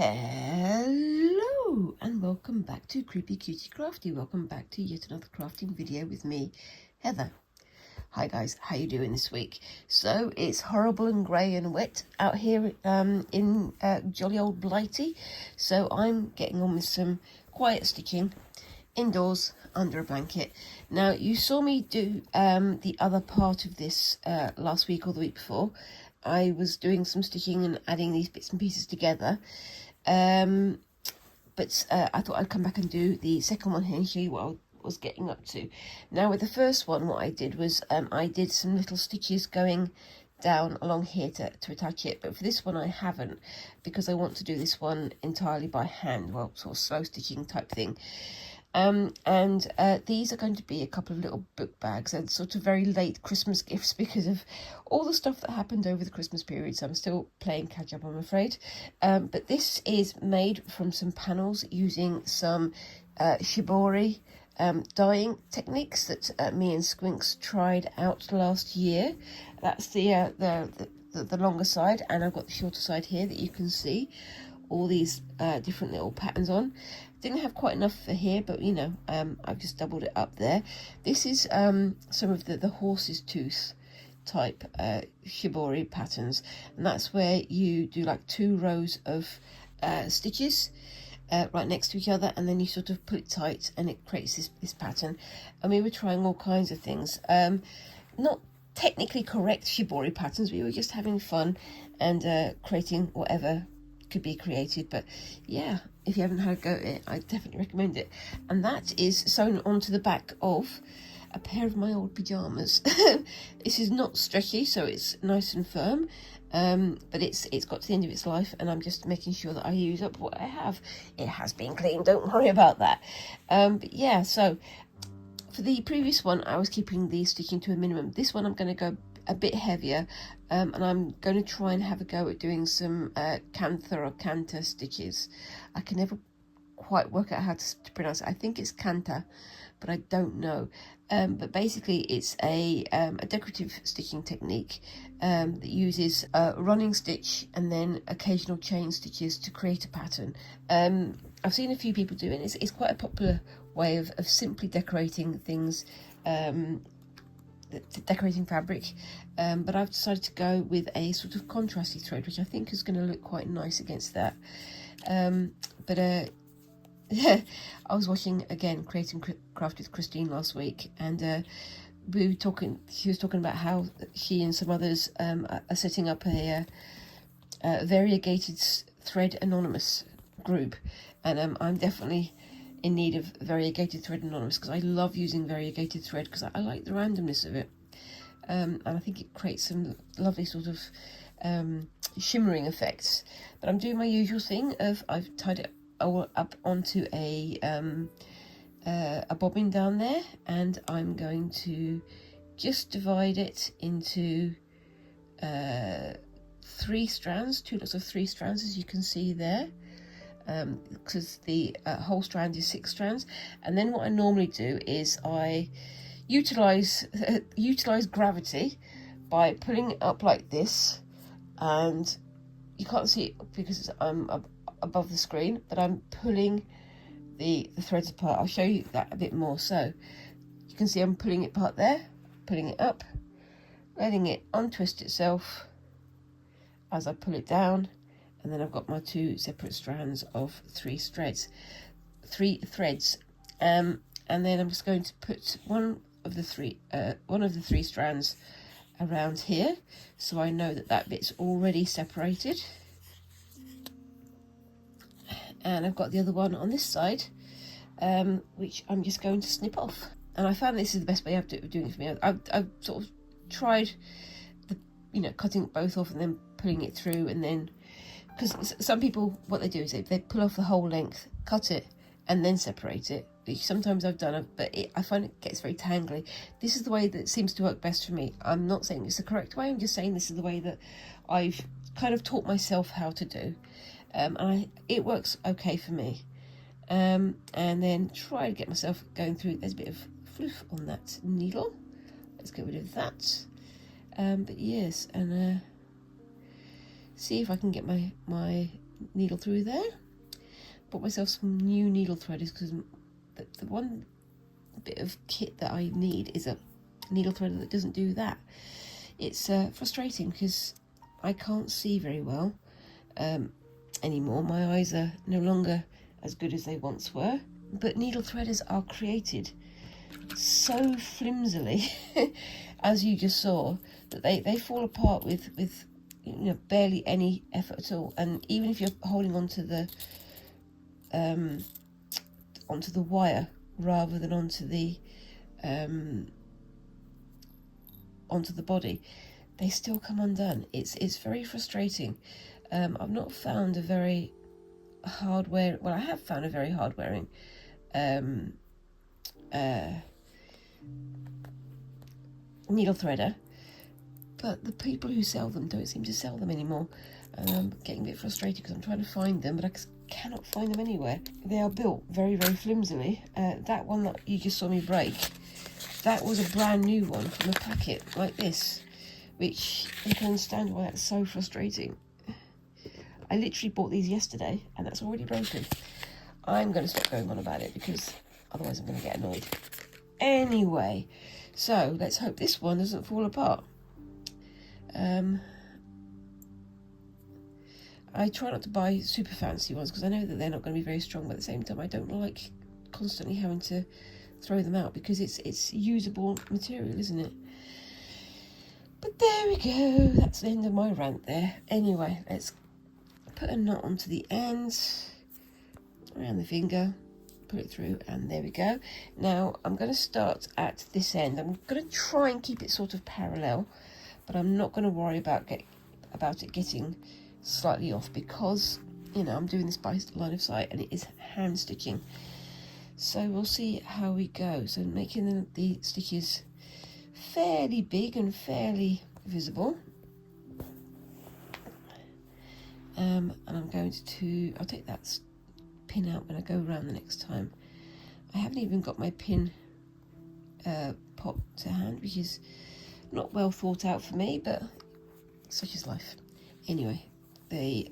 Hello and welcome back to Creepy Cutie Crafty. Welcome back to yet another crafting video with me, Heather. Hi guys, how you doing this week? So it's horrible and grey and wet out here in jolly old Blighty. So I'm getting on with some quiet stitching indoors under a blanket. Now you saw me do the other part of this last week or the week before. I was doing some stitching and adding these bits and pieces together. But I thought I'd come back and do the second one here and show you what I was getting up to. Now with the first one, what I did was I did some little stitches going down along here to attach it, but for this one I haven't, because I want to do this one entirely by hand, well, sort of slow stitching type thing. These are going to be a couple of little book bags and sort of very late Christmas gifts because of all the stuff that happened over the Christmas period, so I'm still playing catch up, I'm afraid. But this is made from some panels using some shibori dyeing techniques that me and Squinks tried out last year. That's the longer side, and I've got the shorter side here that you can see all these different little patterns on. Didn't have quite enough for here, but you know, I've just doubled it up there. This is some of the horse's tooth type shibori patterns, and that's where you do like 2 rows of stitches right next to each other, and then you sort of put it tight and it creates this pattern. And we were trying all kinds of things, not technically correct shibori patterns. We were just having fun and creating whatever could be created. But yeah, if you haven't had a go at it, I definitely recommend it. And that is sewn onto the back of a pair of my old pajamas. This is not stretchy, so it's nice and firm, but it's got to the end of its life, and I'm just making sure that I use up what I have. It has been cleaned, don't worry about that. But yeah, so for the previous one I was keeping the stitching to a minimum. This one I'm going to go a bit heavier, and I'm going to try and have a go at doing some Kantha or Kantha stitches. I can never quite work out how to pronounce it. I think it's Kantha, but I don't know. But basically it's a decorative stitching technique that uses a running stitch and then occasional chain stitches to create a pattern. I've seen a few people do it. It's quite a popular way of simply decorating things, decorating fabric, but I've decided to go with a sort of contrasty thread, which I think is going to look quite nice against that. Yeah, I was watching again Creating Craft with Christine last week, and we were talking. She was talking about how she and some others are setting up a variegated thread anonymous group, and I'm definitely in need of variegated thread anonymous, because I love using variegated thread because I like the randomness of it, and I think it creates some lovely sort of shimmering effects. But I'm doing my usual thing of I've tied it all up onto a bobbin down there, and I'm going to just divide it into 3 strands, 2 lots of 3 strands, as you can see there. Because the whole strand is 6 strands. And then what I normally do is I utilize gravity by pulling it up like this, and you can't see it because I'm above the screen, but I'm pulling the threads apart. I'll show you that a bit more. So you can see I'm pulling it apart there, pulling it up, letting it untwist itself as I pull it down, and then I've got my 2 separate strands of 3 threads, and then I'm just going to put one of the three strands around here, so I know that bit's already separated. And I've got the other one on this side, which I'm just going to snip off. And I found this is the best way of doing it for me. I've sort of tried cutting both off and then pulling it through, and then, because some people, what they do is they pull off the whole length, cut it, and then separate it, which sometimes I've done, but I find it gets very tangly. This is the way that seems to work best for me. I'm not saying it's the correct way, I'm just saying this is the way that I've kind of taught myself how to do. And it works okay for me. And then try to get myself going through. There's a bit of fluff on that needle. Let's get rid of that. But yes, and see if I can get my needle through there. Bought myself some new needle threaders because the one bit of kit that I need is a needle threader that doesn't do that. It's frustrating because I can't see very well anymore. My eyes are no longer as good as they once were, but needle threaders are created so flimsily as you just saw, that they fall apart with barely any effort at all. And even if you're holding onto the wire rather than onto the body, they still come undone. It's very frustrating. I've not found a very hard wearing, well, I have found a very hard wearing needle threader, but the people who sell them don't seem to sell them anymore, and I'm getting a bit frustrated because I'm trying to find them, but I cannot find them anywhere. They are built very, very flimsily. That one that you just saw me break, that was a brand new one from a packet like this, which you can understand why that's so frustrating. I literally bought these yesterday and that's already broken. I'm going to stop going on about it because otherwise I'm going to get annoyed. Anyway, so let's hope this one doesn't fall apart. I try not to buy super fancy ones because I know that they're not going to be very strong, but at the same time I don't like constantly having to throw them out because it's usable material, isn't it? But there we go, that's the end of my rant there. Anyway, let's put a knot onto the end, around the finger, put it through, and there we go. Now I'm going to start at this end. I'm going to try and keep it sort of parallel, but I'm not going to worry about it getting slightly off because, I'm doing this by line of sight and it is hand stitching. So we'll see how we go. So making the stitches fairly big and fairly visible. And I'm going to, I'll take that pin out when I go around the next time. I haven't even got my pin pot to hand, which is not well thought out for me, but such is life. Anyway, the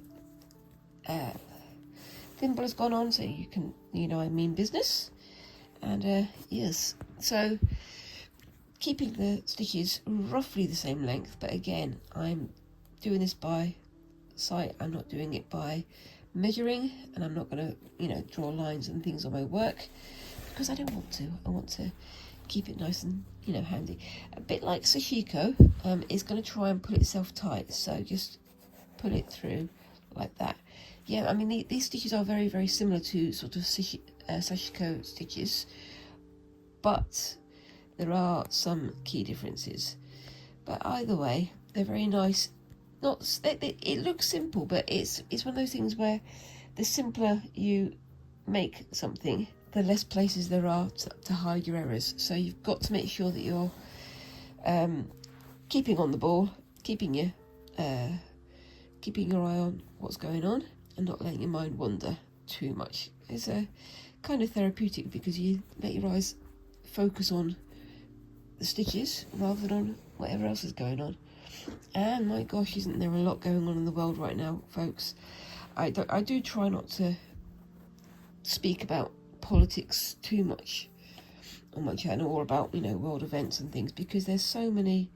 thimble has gone on, so you can, I mean business. And yes, so keeping the stitches roughly the same length, but again, I'm doing this by sight. I'm not doing it by measuring, and I'm not going to, draw lines and things on my work because I don't want to. I want to keep it nice and, handy. A bit like Sashiko is going to try and pull itself tight, so just pull it through like that. Yeah, I mean, these stitches are very, very similar to sort of Sashiko stitches, but there are some key differences. But either way, they're very nice. It looks simple, but it's one of those things where the simpler you make something, the less places there are to hide your errors. So you've got to make sure that you're keeping on the ball, keeping your eye on what's going on, and not letting your mind wander too much. It's a kind of therapeutic because you let your eyes focus on the stitches rather than on whatever else is going on. And my gosh, isn't there a lot going on in the world right now, folks? I do try not to speak about politics too much on my channel, or about world events and things, because there's so many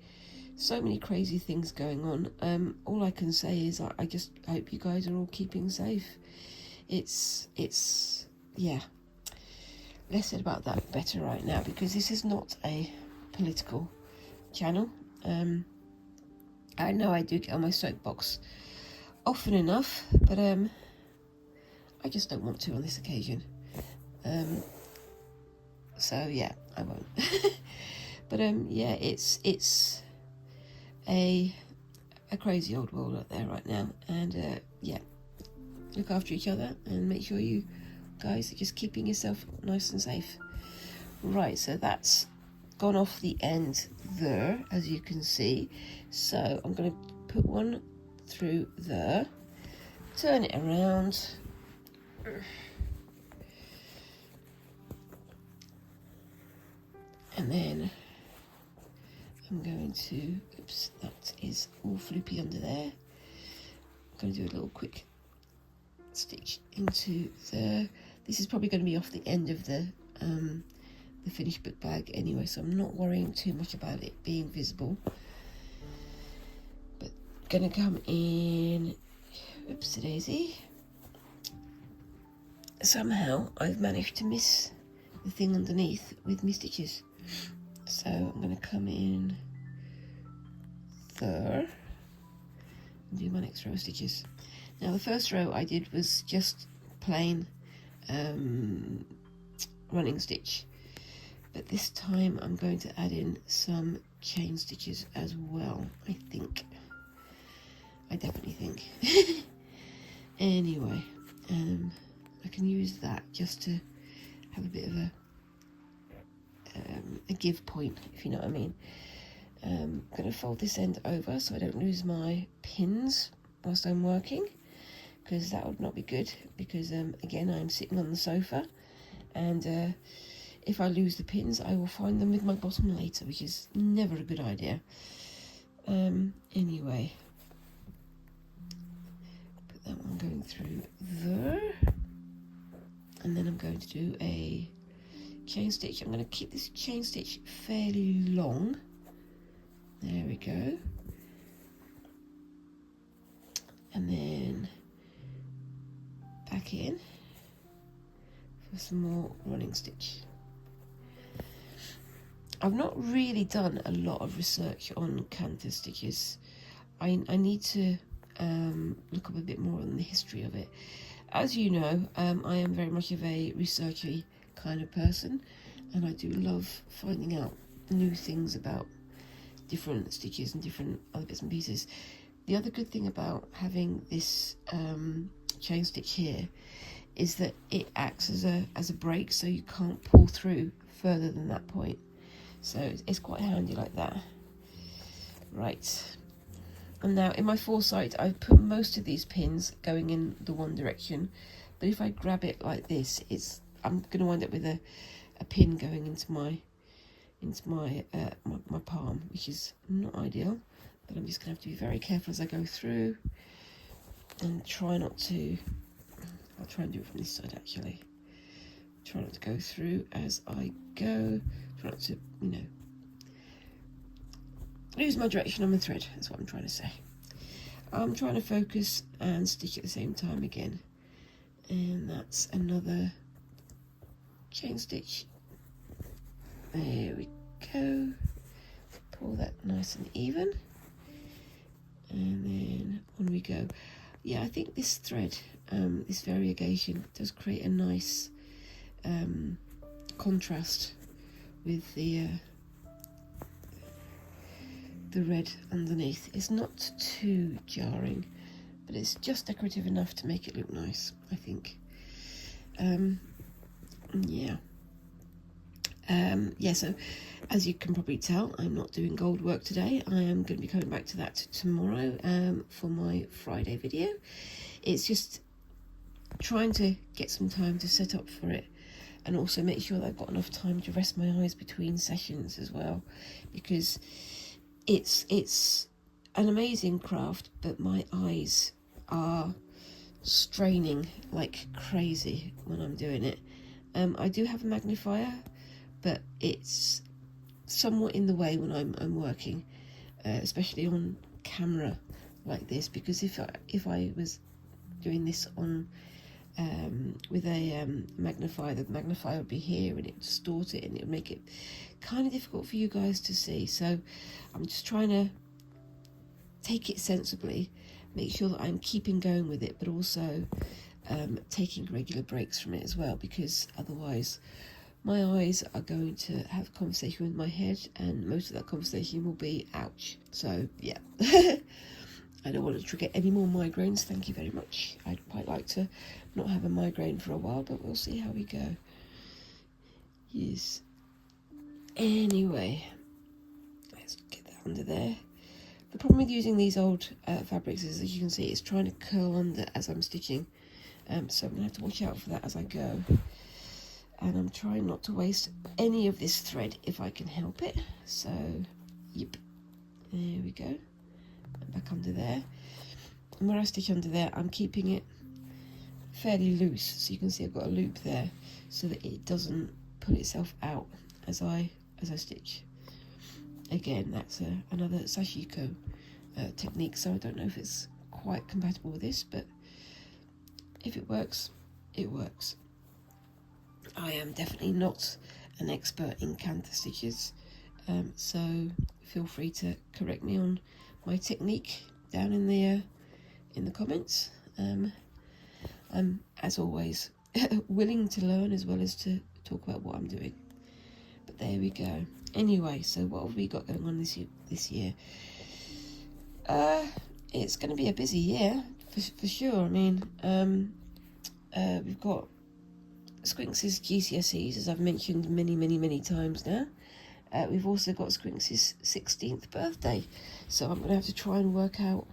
crazy things going on. All I can say is I just hope you guys are all keeping safe. It's yeah, less said about that better right now, because this is not a political channel. I know I do get on my soapbox often enough, but I just don't want to on this occasion. So yeah, I won't. But yeah, it's a crazy old world out there right now, and yeah, look after each other and make sure you guys are just keeping yourself nice and safe. Right, so that's gone off the end there, as you can see. So I'm going to put one through there, turn it around, and then I'm going to, oops, that is all floopy under there. I'm going to do a little quick stitch into there. This is probably going to be off the end of the finished book bag anyway, so I'm not worrying too much about it being visible. But gonna come in, oopsie daisy. Somehow I've managed to miss the thing underneath with my stitches. So I'm gonna come in there and do my next row of stitches. Now the first row I did was just plain running stitch, but this time I'm going to add in some chain stitches as well. I definitely think. Anyway, I can use that just to have a bit of a give point, if you know what I mean. I'm going to fold this end over so I don't lose my pins whilst I'm working, because that would not be good, because again I'm sitting on the sofa, and if I lose the pins I will find them with my bottom later, which is never a good idea. Anyway, put that one going through there, and then I'm going to do a chain stitch. I'm going to keep this chain stitch fairly long. There we go. And then back in for some more running stitch. I've not really done a lot of research on Kantha stitches. I need to look up a bit more on the history of it. As you know, I am very much of a researchy kind of person, and I do love finding out new things about different stitches and different other bits and pieces. The other good thing about having this chain stitch here is that it acts as a break, so you can't pull through further than that point. So it's quite handy like that. Right, and now in my foresight I've put most of these pins going in the one direction, but if I grab it like this, I'm going to wind up with a pin going into my palm, which is not ideal. But I'm just going to have to be very careful as I go through and try not to. I'll try and do it from this side actually. Try not to go through as I go. Try not to, lose my direction on the thread. That's what I'm trying to say. I'm trying to focus and stitch at the same time again. And that's another chain stitch. There we go. Pull that nice and even. And then on we go. Yeah, I think this thread, this variegation, does create a nice contrast with the red underneath. It's not too jarring, but it's just decorative enough to make it look nice, I think. Yeah, so as you can probably tell, I'm not doing gold work today. I am going to be coming back to that tomorrow for my Friday video. It's just trying to get some time to set up for it, and also make sure that I've got enough time to rest my eyes between sessions as well, because it's an amazing craft, but my eyes are straining like crazy when I'm doing it. I do have a magnifier, but it's somewhat in the way when I'm working, especially on camera like this, because if I was doing this on with a magnifier, the magnifier would be here and it would distort it and it would make it kind of difficult for you guys to see. So I'm just trying to take it sensibly, make sure that I'm keeping going with it, but also taking regular breaks from it as well, because otherwise my eyes are going to have a conversation with my head, and most of that conversation will be ouch. So yeah. I don't want to trigger any more migraines, thank you very much. I'd quite like to not have a migraine for a while, but we'll see how we go. Yes. Anyway, let's get that under there. The problem with using these old fabrics is, as you can see, it's trying to curl under as I'm stitching. So I'm going to have to watch out for that as I go. And I'm trying not to waste any of this thread if I can help it. So, yep. There we go. And back under there. And where I stitch under there, I'm keeping it fairly loose, so you can see I've got a loop there so that it doesn't pull itself out as I stitch. Again, that's another sashiko technique, so I don't know if it's quite compatible with this, but if it works, it works. I am definitely not an expert in Kantha stitches, so feel free to correct me on my technique down in the comments. I'm, as always, willing to learn as well as to talk about what I'm doing. But there we go. Anyway, so what have we got going on this year? It's going to be a busy year for sure. I mean, we've got Squinx's GCSEs, as I've mentioned many times now. We've also got Squinx's 16th birthday, so I'm going to have to try and work out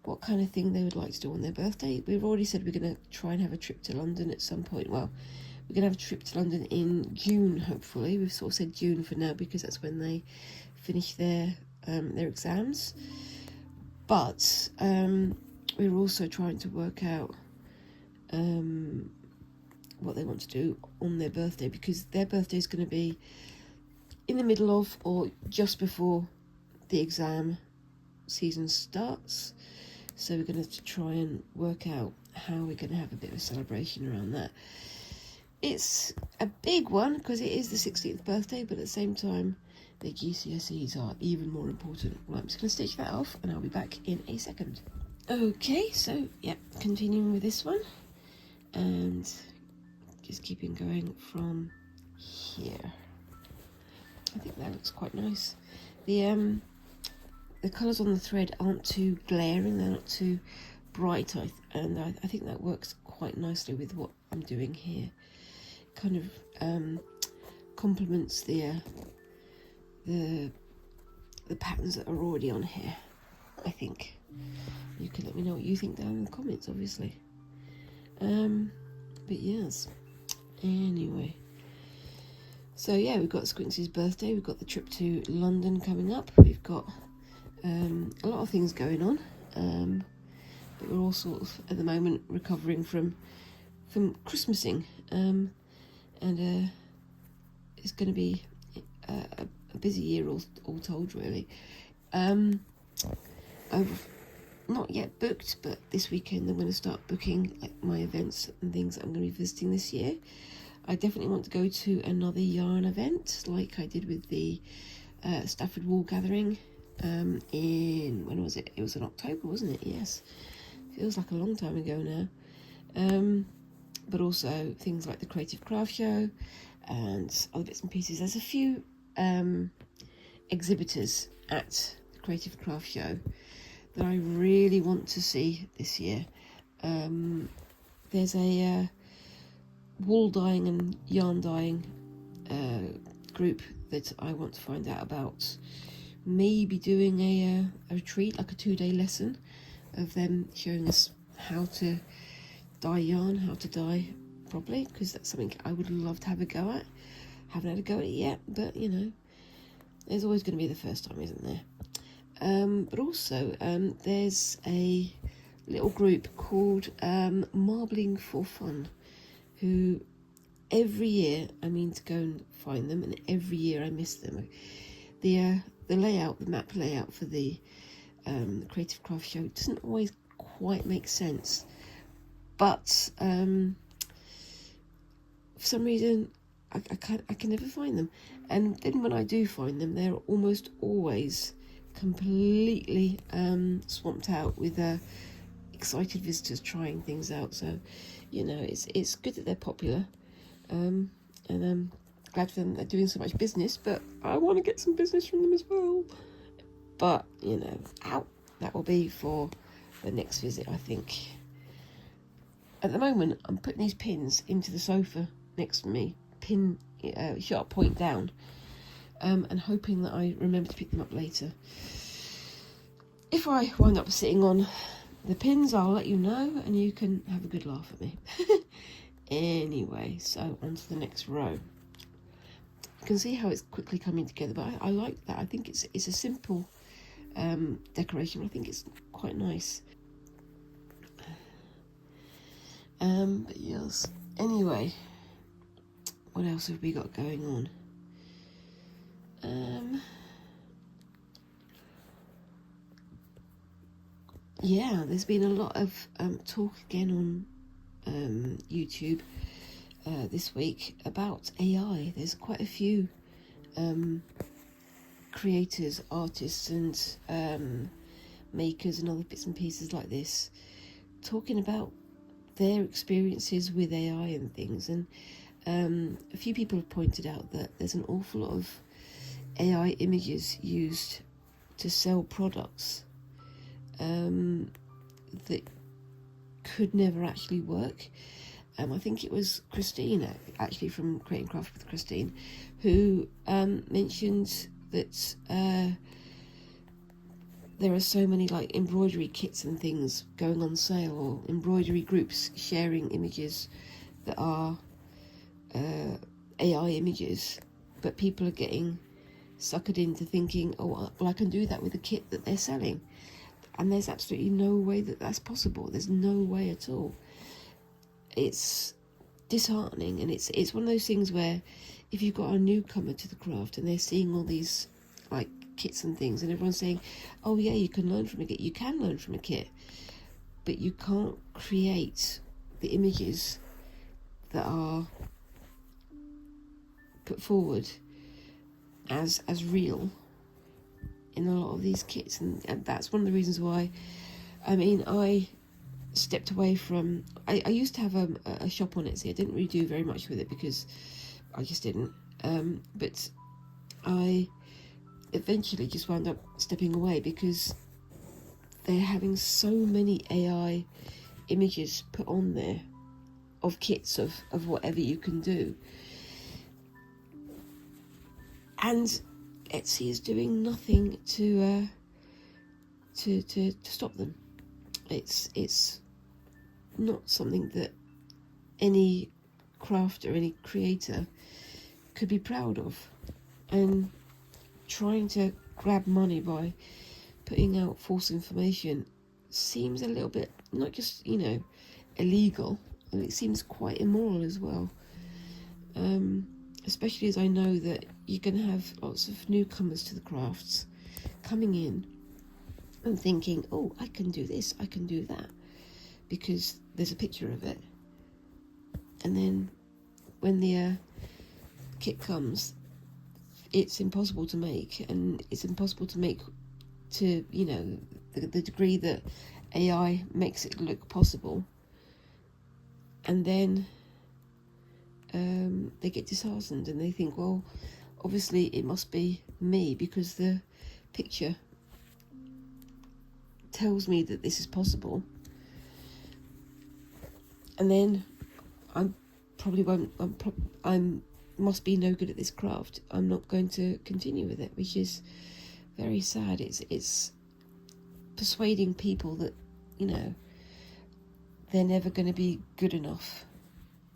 what kind of thing they would like to do on their birthday. We've already said we're going to try and have a trip to London at some point. Well, we're going to have a trip to London in June, hopefully. We've sort of said June for now because that's when they finish their exams. But we're also trying to work out what they want to do on their birthday, because their birthday is going to be in the middle of or just before the exam season starts. So we're going to try and work out how we're going to have a bit of a celebration around that. It's a big one because it is the 16th birthday, but at the same time, the GCSEs are even more important. Well, I'm just going to stitch that off and I'll be back in a second. Okay, so yeah, continuing with this one and just keeping going from here. I think that looks quite nice. The colours on the thread aren't too glaring, they're not too bright, and I think that works quite nicely with what I'm doing here. Kind of complements the patterns that are already on here, I think. You can let me know what you think down in the comments, obviously. But yes, anyway. So yeah, we've got Squinx's birthday, we've got the trip to London coming up, we've got a lot of things going on, but we're all sort of at the moment recovering from Christmasing, and it's going to be a busy year all told, really. I've not yet booked, but this weekend I'm going to start booking like my events and things that I'm going to be visiting this year. I definitely want to go to another yarn event like I did with the Stafford Wool Gathering when was it? It was in October, wasn't it? Yes, feels like a long time ago now. But also things like the Creative Craft Show and other bits and pieces. There's a few exhibitors at the Creative Craft Show that I really want to see this year. There's a wool dyeing and yarn dyeing group that I want to find out about. Maybe doing a retreat, like a 2-day lesson of them showing us how to dye yarn, how to dye properly, because that's something I would love to have a go at. Haven't had a go at it yet, but you know, there's always going to be the first time, isn't there? But also there's a little group called Marbling for Fun, who every year I mean to go and find them, and every year I miss them. The layout, the map layout for the Creative Craft Show doesn't always quite make sense, but for some reason I can never find them, and then when I do find them, they're almost always completely swamped out with excited visitors trying things out. So you know, it's good that they're popular, and I'm glad for them they're doing so much business, but I want to get some business from them as well. But you know, that will be for the next visit, I think. At the moment I'm putting these pins into the sofa next to me, pin sharp point down, and hoping that I remember to pick them up later. If I wind up sitting on the pins, I'll let you know and you can have a good laugh at me. Anyway, so on to the next row. You can see how it's quickly coming together, but I like that. I think it's a simple decoration. I think it's quite nice. But yes, anyway, what else have we got going on? Yeah, there's been a lot of talk again on YouTube this week about AI. There's quite a few creators, artists and makers and other bits and pieces like this talking about their experiences with AI and things. And a few people have pointed out that there's an awful lot of AI images used to sell products that could never actually work. I think it was Christine, actually, from Creating Craft with Christine, who mentioned that there are so many like embroidery kits and things going on sale, or embroidery groups sharing images that are AI images, but people are getting suckered into thinking, oh, well, I can do that with the kit that they're selling. And there's absolutely no way that that's possible. There's no way at all. It's disheartening, and it's one of those things where if you've got a newcomer to the craft and they're seeing all these like kits and things, and everyone's saying, oh yeah, you can learn from a kit, you can learn from a kit, but you can't create the images that are put forward as real in a lot of these kits. And that's one of the reasons why, I mean, I stepped away from, I used to have a shop on Etsy. I didn't really do very much with it because I just didn't, but I eventually just wound up stepping away because they're having so many AI images put on there of kits of whatever you can do, and Etsy is doing nothing to stop them. It's not something that any craft or any creator could be proud of, and trying to grab money by putting out false information seems a little bit, not just, illegal, and it seems quite immoral as well. Especially as I know that you're going to have lots of newcomers to the crafts coming in and thinking, oh, I can do this, I can do that, because there's a picture of it. And then when the kit comes, it's impossible to make, and it's impossible to make to, the degree that AI makes it look possible. And then they get disheartened and they think, well, obviously it must be me because the picture tells me that this is possible. And then I must be no good at this craft. I'm not going to continue with it, which is very sad. It's persuading people that, they're never going to be good enough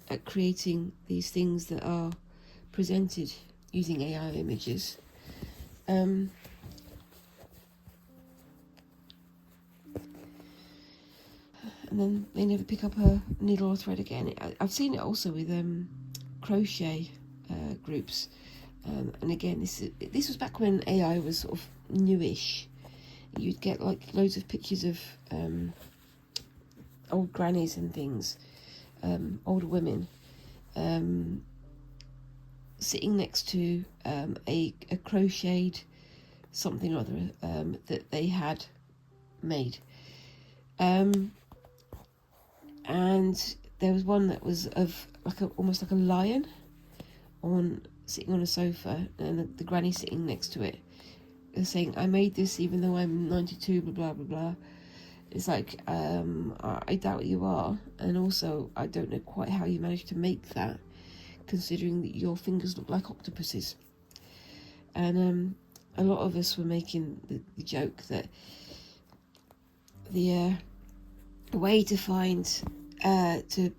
at creating these things that are presented using AI images. And then they never pick up a needle or thread again. I've seen it also with crochet groups, and again, this was back when AI was sort of newish. You'd get like loads of pictures of old grannies and things, older women, sitting next to a crocheted something or other that they had made. And there was one that was of almost like a lion sitting on a sofa, and the granny sitting next to it, saying, I made this even though I'm 92, blah blah blah blah. It's like, I doubt you are, and also I don't know quite how you managed to make that, considering that your fingers look like octopuses. And a lot of us were making the joke that the way to find to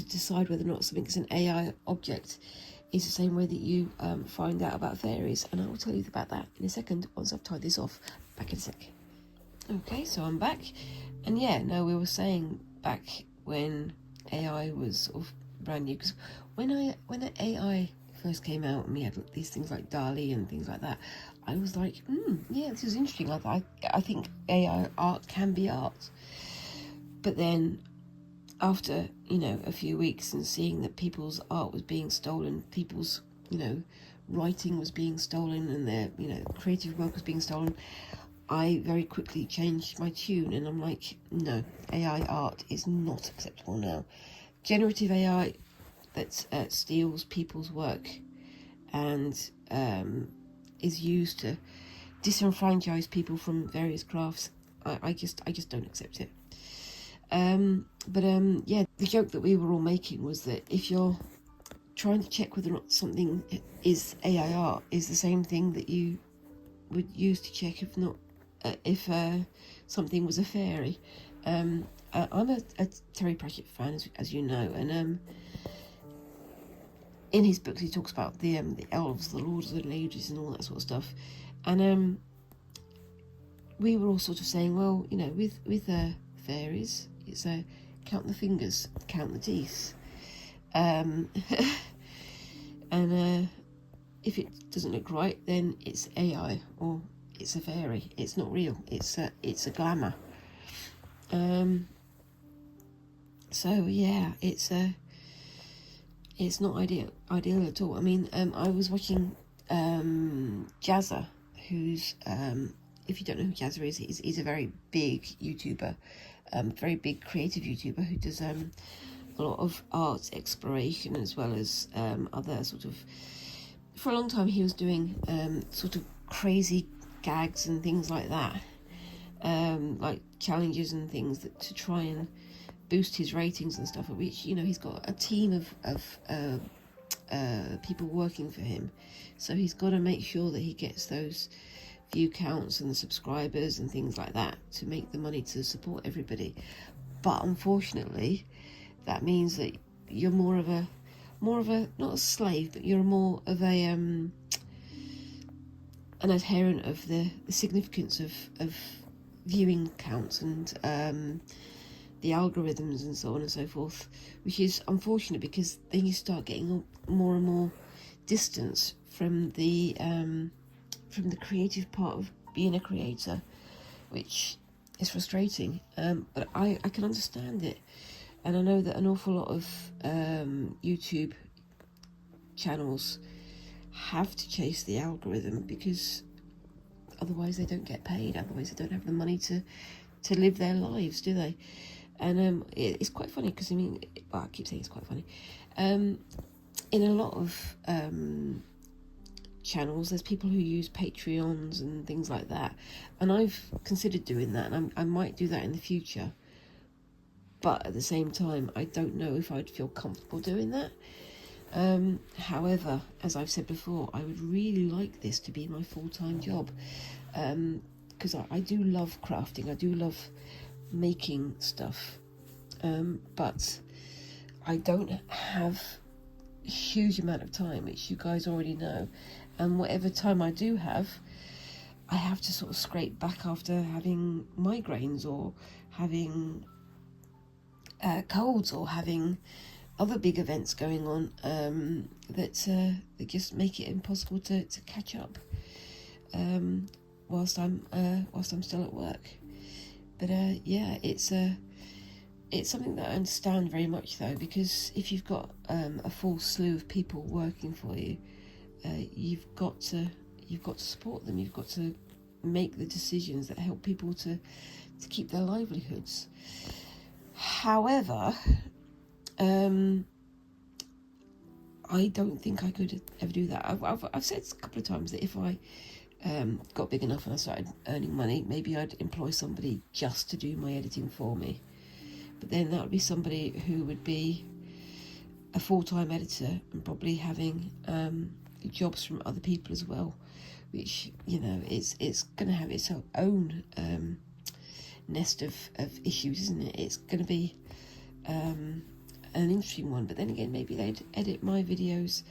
decide whether or not something is an AI object is the same way that you find out about fairies, and I will tell you about that in a second once I've tied this off. Back in a sec. Okay, so I'm back, and we were saying back when AI was sort of brand new, because when the AI first came out and we had these things like DALL-E and things like that, I was like, yeah, this is interesting. I think AI art can be art. But then after, you know, a few weeks and seeing that people's art was being stolen, people's, you know, writing was being stolen, and their, you know, creative work was being stolen, I very quickly changed my tune, and I'm like, no, AI art is not acceptable now. Generative AI that steals people's work and is used to disenfranchise people from various crafts, I just don't accept it. Yeah, the joke that we were all making was that if you're trying to check whether or not something is AI art, is the same thing that you would use to check if something was a fairy. I'm a Terry Pratchett fan, as you know, and in his books he talks about the elves, the lords of the ages, and all that sort of stuff. And we were all sort of saying, well, you know, with fairies, it's count the fingers, count the teeth, and if it doesn't look right, then it's AI or it's a fairy. It's not real. It's a glamour. So yeah, it's not ideal at all. I mean, I was watching Jazza, who's if you don't know who Jazza is, he's a very big YouTuber, very big creative YouTuber who does a lot of art exploration as well as other sort of. For a long time, he was doing sort of crazy gags and things like that, like challenges and things to try and boost his ratings and stuff. Which, you know, he's got a team of people working for him, so he's got to make sure that he gets those view counts and the subscribers and things like that to make the money to support everybody. But unfortunately, that means that you're more of a not a slave, but you're more of an adherent of the significance of viewing counts and the algorithms and so on and so forth, which is unfortunate, because then you start getting more and more distance from the creative part of being a creator, which is frustrating. But I can understand it. And I know that an awful lot of YouTube channels have to chase the algorithm, because otherwise they don't get paid. Otherwise they don't have the money to live their lives, do they? And it's quite funny, because I mean, I keep saying it's quite funny. In a lot of channels, there's people who use Patreons and things like that, and I've considered doing that, and I might do that in the future. But at the same time, I don't know if I'd feel comfortable doing that. However, as I've said before, I would really like this to be my full-time job, because I do love crafting. I do love making stuff, but I don't have a huge amount of time, which you guys already know. And whatever time I do have, I have to sort of scrape back after having migraines or having colds or having other big events going on that just make it impossible to catch up whilst I'm still at work. But yeah, it's something that I understand very much, though, because if you've got a full slew of people working for you, you've got to support them. You've got to make the decisions that help people to keep their livelihoods. However, I don't think I could ever do that. I've said a couple of times that if I got big enough and I started earning money, maybe I'd employ somebody just to do my editing for me. But then that would be somebody who would be a full-time editor and probably having jobs from other people as well, which, you know, it's going to have its own nest of issues, isn't it? It's going to be an interesting one. But then again, maybe they'd edit my videos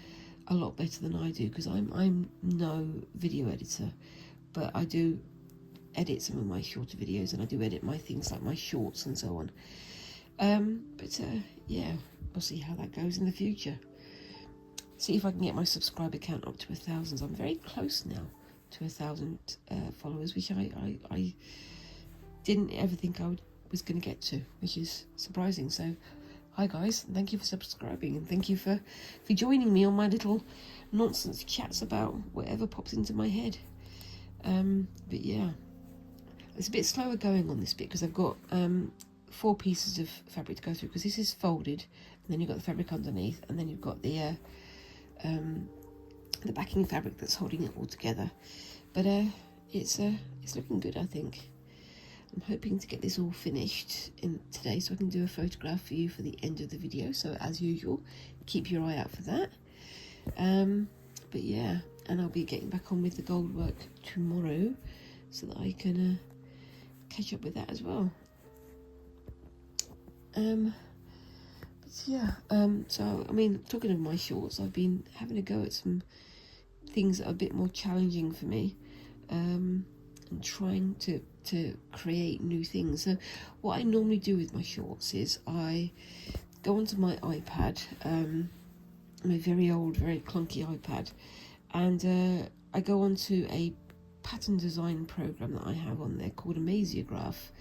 a lot better than I do, because I'm no video editor, but I do edit some of my shorter videos, and I do edit my things like my shorts and so on. Yeah, we'll see how that goes in the future. See if I can get my subscriber count up to 1,000. I'm very close now to 1,000 followers, which I didn't ever think I was going to get to, which is surprising. So hi guys, thank you for subscribing, and thank you for joining me on my little nonsense chats about whatever pops into my head. But yeah, it's a bit slower going on this bit because I've got 4 pieces of fabric to go through, because this is folded, and then you've got the fabric underneath, and then you've got the backing fabric that's holding it all together. But it's looking good, I think. I'm hoping to get this all finished in today, so I can do a photograph for you for the end of the video. So as usual, keep your eye out for that. But yeah, and I'll be getting back on with the gold work tomorrow, so that I can catch up with that as well. But yeah, so I mean, talking of my shorts, I've been having a go at some things that are a bit more challenging for me, and trying to create new things. So what I normally do with my shorts is I go onto my iPad, my very old, very clunky iPad, and I go onto a pattern design program that I have on there called Amaziograph,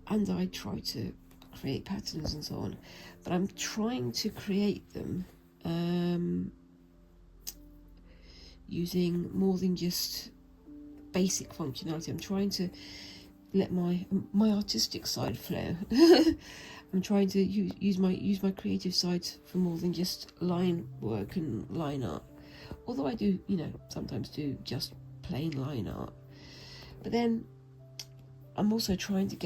and I try to create patterns and so on, but I'm trying to create them using more than just basic functionality. I'm trying to let my artistic side flow. I'm trying to use my creative side for more than just line work and line art, although I do, you know, sometimes do just plain line art. But then I'm also trying to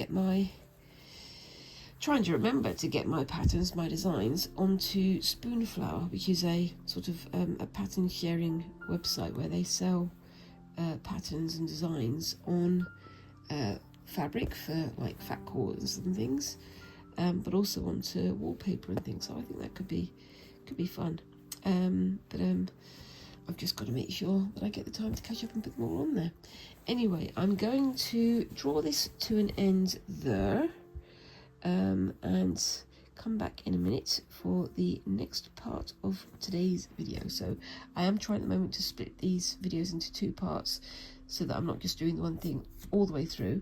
remember to get my patterns, my designs, onto Spoonflower, which is a sort of a pattern sharing website where they sell patterns and designs on fabric for like fat quarters and things, but also onto wallpaper and things. So I think that could be fun. But I've just got to make sure that I get the time to catch up and put more on there. Anyway, I'm going to draw this to an end there, and come back in a minute for the next part of today's video. So I am trying at the moment to split these videos into 2 parts, so that I'm not just doing the one thing all the way through.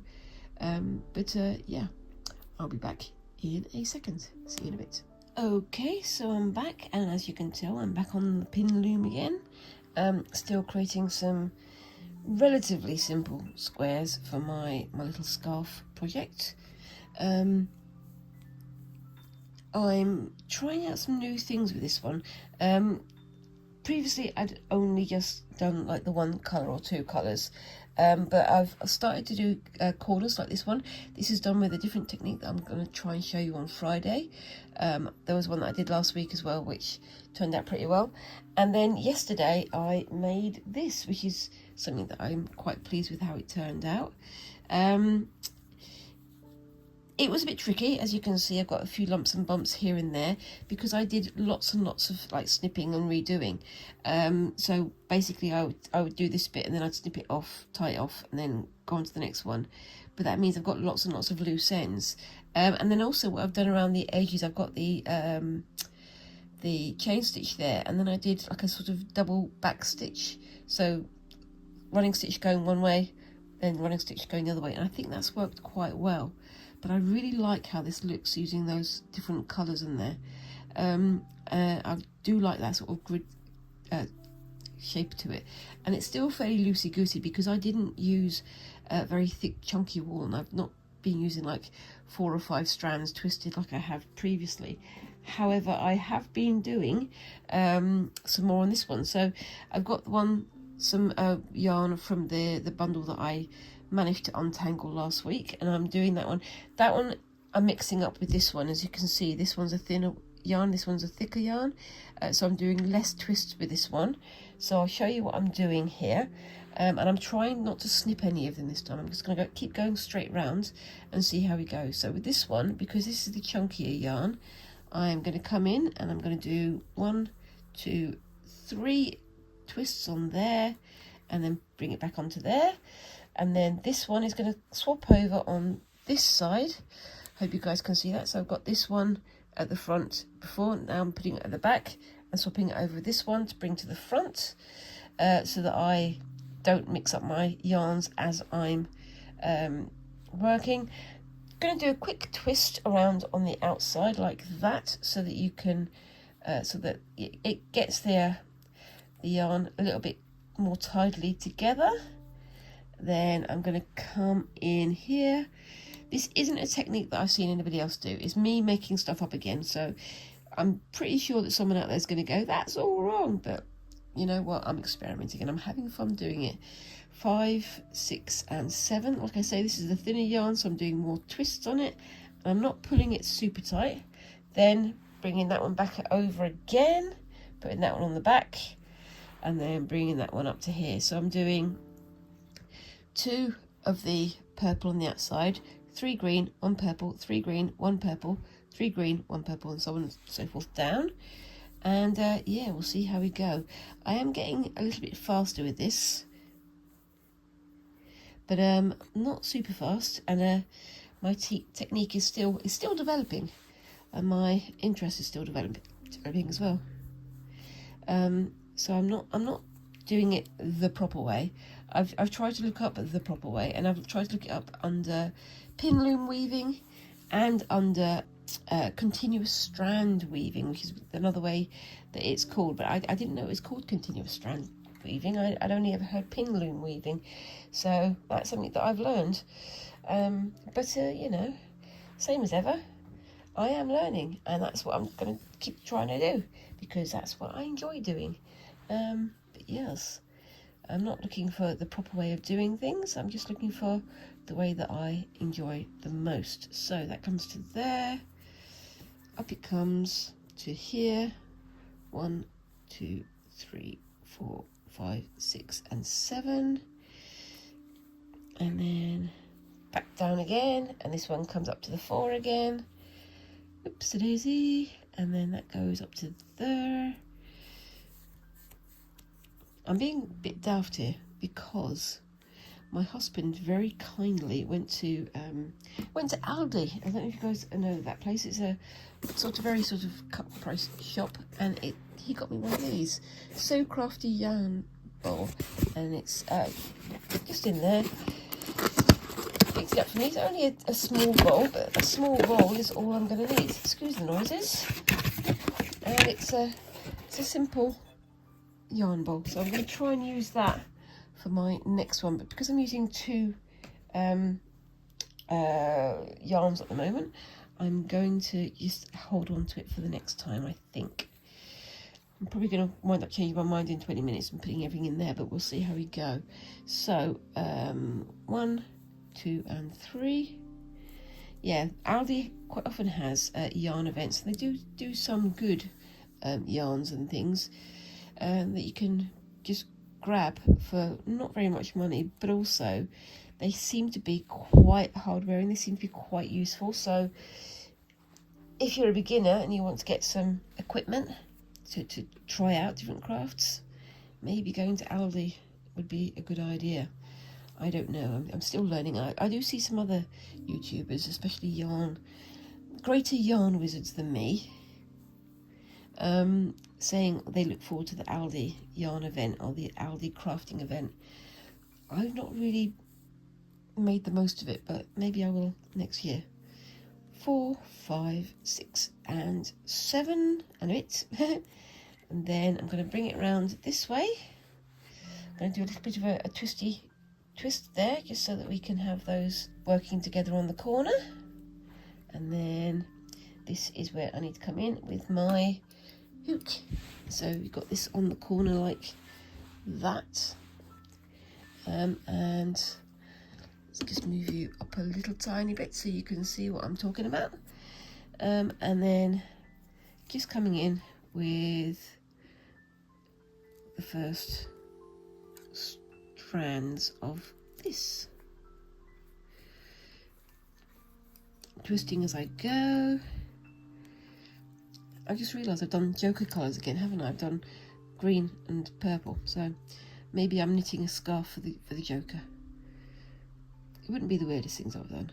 Yeah, I'll be back in a second. See you in a bit. Okay, so I'm back, and as you can tell, I'm back on the pin loom again. Still creating some relatively simple squares for my little scarf project. I'm trying out some new things with this one. Previously I'd only just done like the one colour or 2 colours, but I've started to do corners like this one. This is done with a different technique that I'm going to try and show you on Friday. There was one that I did last week as well, which turned out pretty well. And then yesterday I made this, which is something that I'm quite pleased with how it turned out. It was a bit tricky, as you can see. I've got a few lumps and bumps here and there because I did lots and lots of like snipping and redoing. So basically I would do this bit and then I'd snip it off, tie it off, and then go on to the next one. But that means I've got lots and lots of loose ends. And then also what I've done around the edges, I've got the chain stitch there, and then I did like a sort of double back stitch. So running stitch going one way, then running stitch going the other way, and I think that's worked quite well. But I really like how this looks using those different colours in there. I do like that sort of grid shape to it. And it's still fairly loosey-goosey because I didn't use very thick chunky wool, and I've not been using like 4 or 5 strands twisted like I have previously. However, I have been doing some more on this one. So I've got some yarn from the bundle that I managed to untangle last week, and I'm doing that one. That one I'm mixing up with this one. As you can see, this one's a thinner yarn, this one's a thicker yarn, so I'm doing less twists with this one. So I'll show you what I'm doing here, and I'm trying not to snip any of them this time. I'm just going to keep going straight round and see how we go. So with this one, because this is the chunkier yarn, I'm going to come in and I'm going to do 1, 2, 3 twists on there, and then bring it back onto there. And then this one is going to swap over on this side. Hope you guys can see that. So I've got this one at the front before, now I'm putting it at the back and swapping it over this one to bring to the front, so that I don't mix up my yarns as I'm working. Going to do a quick twist around on the outside like that, so that you can so that it gets the yarn a little bit more tidily together. Then I'm going to come in here. This isn't a technique that I've seen anybody else do. It's me making stuff up again, so I'm pretty sure that someone out there is going to go, that's all wrong, but you know what, I'm experimenting and I'm having fun doing it. 5, 6 and 7. Like I say, this is the thinner yarn, so I'm doing more twists on it. I'm not pulling it super tight. Then bringing that one back over again, putting that one on the back, and then bringing that one up to here. So I'm doing 2 of the purple on the outside, 3 green, 1 purple, 3 green, 1 purple, 3 green, 1 purple, and so on and so forth down. And yeah, we'll see how we go. I am getting a little bit faster with this, but not super fast, and my technique is still developing, and my interest is still developing as well. So I'm not doing it the proper way. I've tried to look up the proper way, and I've tried to look it up under pin loom weaving and under continuous strand weaving, which is another way that it's called, but I didn't know it was called continuous strand weaving. I'd only ever heard pin loom weaving, so that's something that I've learned. But you know, same as ever, I am learning, and that's what I'm going to keep trying to do, because that's what I enjoy doing. But yes, I'm not looking for the proper way of doing things. I'm just looking for the way that I enjoy the most. So that comes to there, up it comes to here. 1, 2, 3, 4, 5, 6 and 7, and then back down again, and this one comes up to the 4 again. Oops a daisy, and then that goes up to there. I'm being a bit daft here because my husband very kindly went to Aldi. I don't know if you guys know that place. It's a very cut price shop, and he got me one of these So Crafty yarn bowl, and it's just in there. Picked it up for me. It's only a small bowl, but a small bowl is all I'm going to need. Excuse the noises. And it's a simple yarn bowl, so I'm going to try and use that for my next one, but because I'm using 2 yarns at the moment, I'm going to just hold on to it for the next time. I think I'm probably going to wind up changing my mind in 20 minutes and putting everything in there, but we'll see how we go. So 1, 2 and 3. Yeah, Aldi quite often has yarn events, and they do some good yarns and things that you can just grab for not very much money, but also they seem to be quite hard wearing. They seem to be quite useful. So if you're a beginner and you want to get some equipment to try out different crafts, maybe going to Aldi would be a good idea. I don't know, I'm still learning. I do see some other YouTubers, especially greater yarn wizards than me, saying they look forward to the Aldi yarn event or the Aldi crafting event. I've not really made the most of it, but maybe I will next year. 4, 5, 6 and 7 and a bit. And then I'm going to bring it around this way. I'm going to do a little bit of a twisty twist there, just so that we can have those working together on the corner. And then this is where I need to come in with my hook. So we've got this on the corner like that, and let's just move you up a little tiny bit so you can see what I'm talking about, and then just coming in with the first strands of this, twisting as I go. I just realised I've done Joker colours again, haven't I? I've done green and purple, so maybe I'm knitting a scarf for the Joker. It wouldn't be the weirdest things I've done.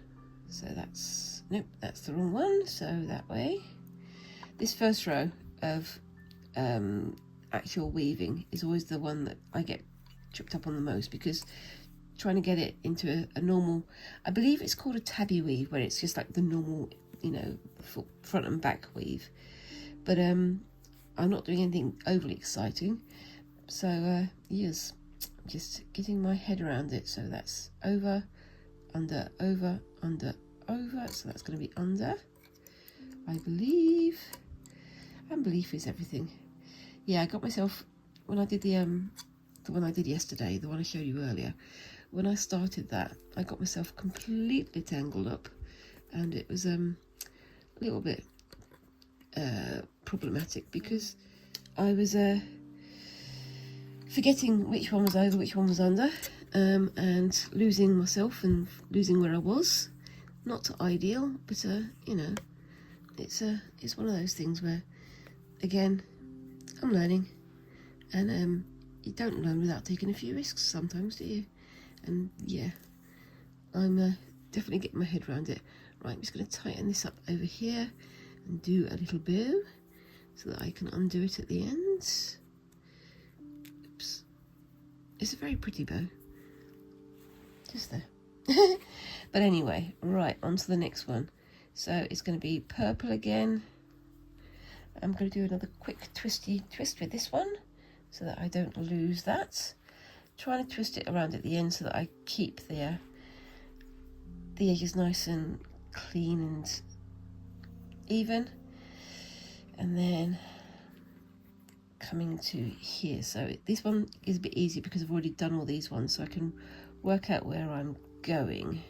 So that's, nope, that's the wrong one. So that way, this first row of actual weaving is always the one that I get tripped up on the most, because trying to get it into a normal, I believe it's called a tabby weave, where it's just like the normal, you know, front and back weave. But I'm not doing anything overly exciting. So yes, just getting my head around it. So that's over, under, over, under, over. So that's going to be under, I believe. And belief is everything. Yeah, I got myself, when I did the one I did yesterday, the one I showed you earlier, when I started that, I got myself completely tangled up, and it was a little bit problematic, because I was forgetting which one was over, which one was under, and losing myself and losing where I was. Not ideal, but you know, it's one of those things where, again, I'm learning, and you don't learn without taking a few risks sometimes, do you? And yeah, I'm definitely getting my head around it. Right, I'm just going to tighten this up over here and do a little bow so that I can undo it at the end. Oops. It's a very pretty bow. Just there. But anyway, right, on to the next one. So it's going to be purple again. I'm going to do another quick twisty twist with this one so that I don't lose that. Trying to twist it around at the end so that I keep the edges nice and clean and even. And then coming to here. So this one is a bit easier because I've already done all these ones, so I can work out where I'm going.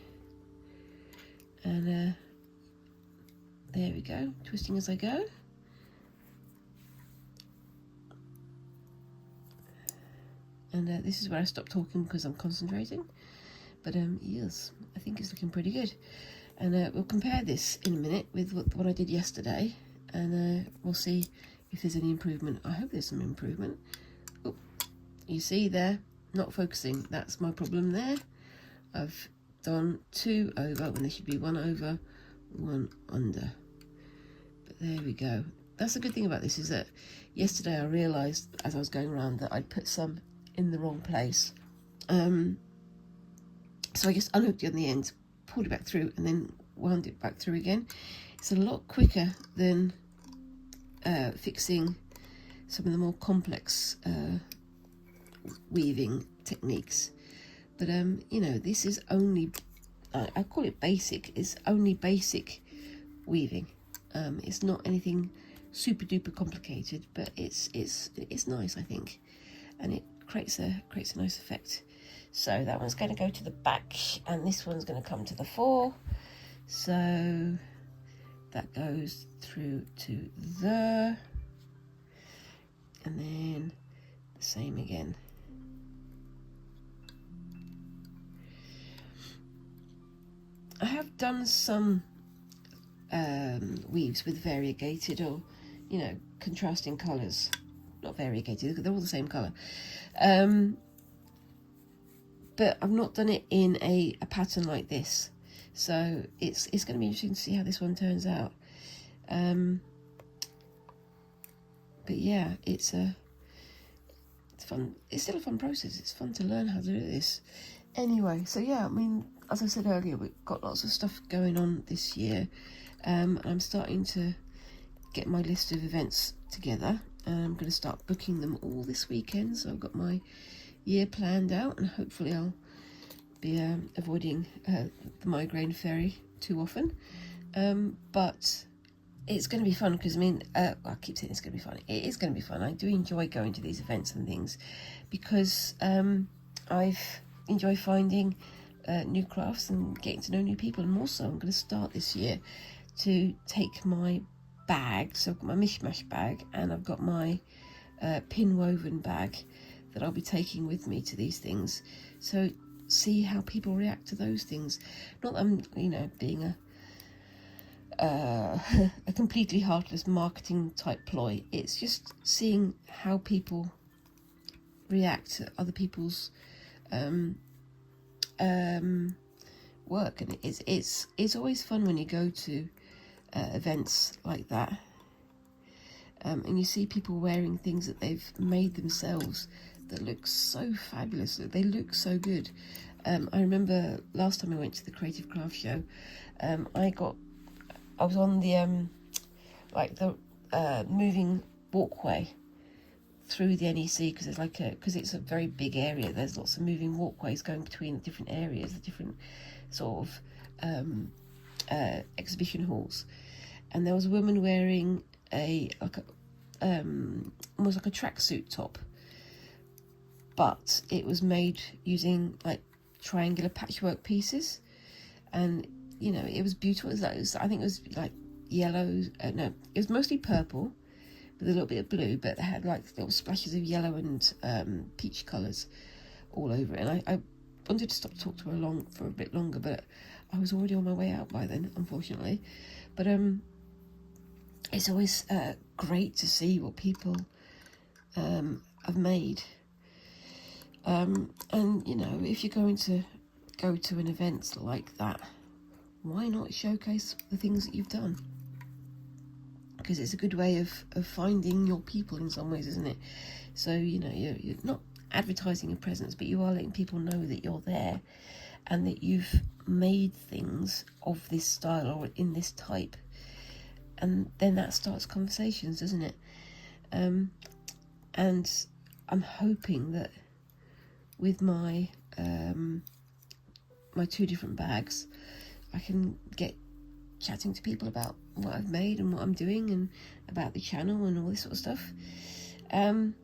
And there we go, twisting as I go. And this is where I stop talking because I'm concentrating. But yes, I think it's looking pretty good. And we'll compare this in a minute with what I did yesterday, and we'll see if there's any improvement. I hope there's some improvement. Oh, you see there, not focusing. That's my problem there. I've done 2 over when there should be 1 over, 1 under. But there we go. That's the good thing about this, is that yesterday I realised as I was going around that I'd put some in the wrong place. So I just unhooked it on the end, pulled it back through, and then wound it back through again. It's a lot quicker than fixing some of the more complex weaving techniques. But you know, this is only, I call it basic. It's only basic weaving. It's not anything super duper complicated, but it's nice, I think, and it creates a nice effect. So that one's going to go to the back, and this one's going to come to the fore. So that goes through to there, and then the same again. I have done some weaves with variegated, or, you know, contrasting colours. Not variegated, they're all the same colour. But I've not done it in a pattern like this. So it's going to be interesting to see how this one turns out. But yeah, it's fun. It's still a fun process. It's fun to learn how to do this. Anyway, so yeah, I mean, as I said earlier, we've got lots of stuff going on this year. I'm starting to get my list of events together. I'm going to start booking them all this weekend. So I've got my year planned out, and hopefully I'll be avoiding the migraine fairy too often. But it's going to be fun because, I mean, I keep saying it's going to be fun. It is going to be fun. I do enjoy going to these events and things because I've enjoyed finding new crafts and getting to know new people. And also, I'm going to start this year to take my bag. So I've got my mishmash bag, and I've got my pin woven bag that I'll be taking with me to these things. So see how people react to those things. Not that I'm, you know, being a completely heartless marketing type ploy. It's just seeing how people react to other people's work. And it's always fun when you go to events like that, and you see people wearing things that they've made themselves that look so fabulous. They look so good. I remember last time I went to the Creative Craft Show, I was on the moving walkway through the NEC, because it's a very big area. There's lots of moving walkways going between the different areas, the different sort of exhibition halls. And there was a woman wearing almost like a tracksuit top, but it was made using like triangular patchwork pieces, and you know, it was beautiful. I think it was like yellow. No, it was mostly purple with a little bit of blue, but it had like little splashes of yellow and peach colours all over it. And I wanted to stop to talk to her for a bit longer, but I was already on my way out by then, unfortunately. But it's always great to see what people have made. And you know, if you're going to go to an event like that, why not showcase the things that you've done? Because it's a good way of finding your people in some ways, isn't it? So, you know, you're not advertising your presence, but you are letting people know that you're there and that you've made things of this style or in this type. And then that starts conversations, doesn't it? And I'm hoping that with my my 2 different bags, I can get chatting to people about what I've made and what I'm doing, and about the channel and all this sort of stuff. And